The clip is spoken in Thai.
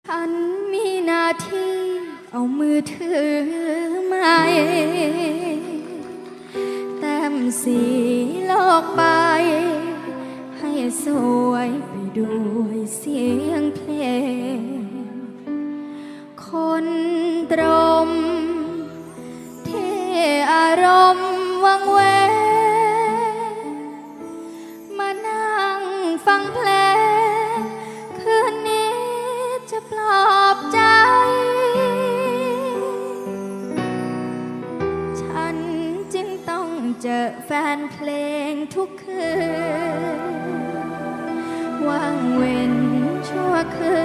ฉันมีหน้าที่เอามือถือมาแต้มสีโลกไปให้สวยไปด้วยเสียงเพลงคนตรมที่อารมณ์วังเวมานั่งฟังเพลงคืนนี้จะปลอบใจฉันจึงต้องเจอแฟนเพลงทุกคืนว่างเว้นชั่วคื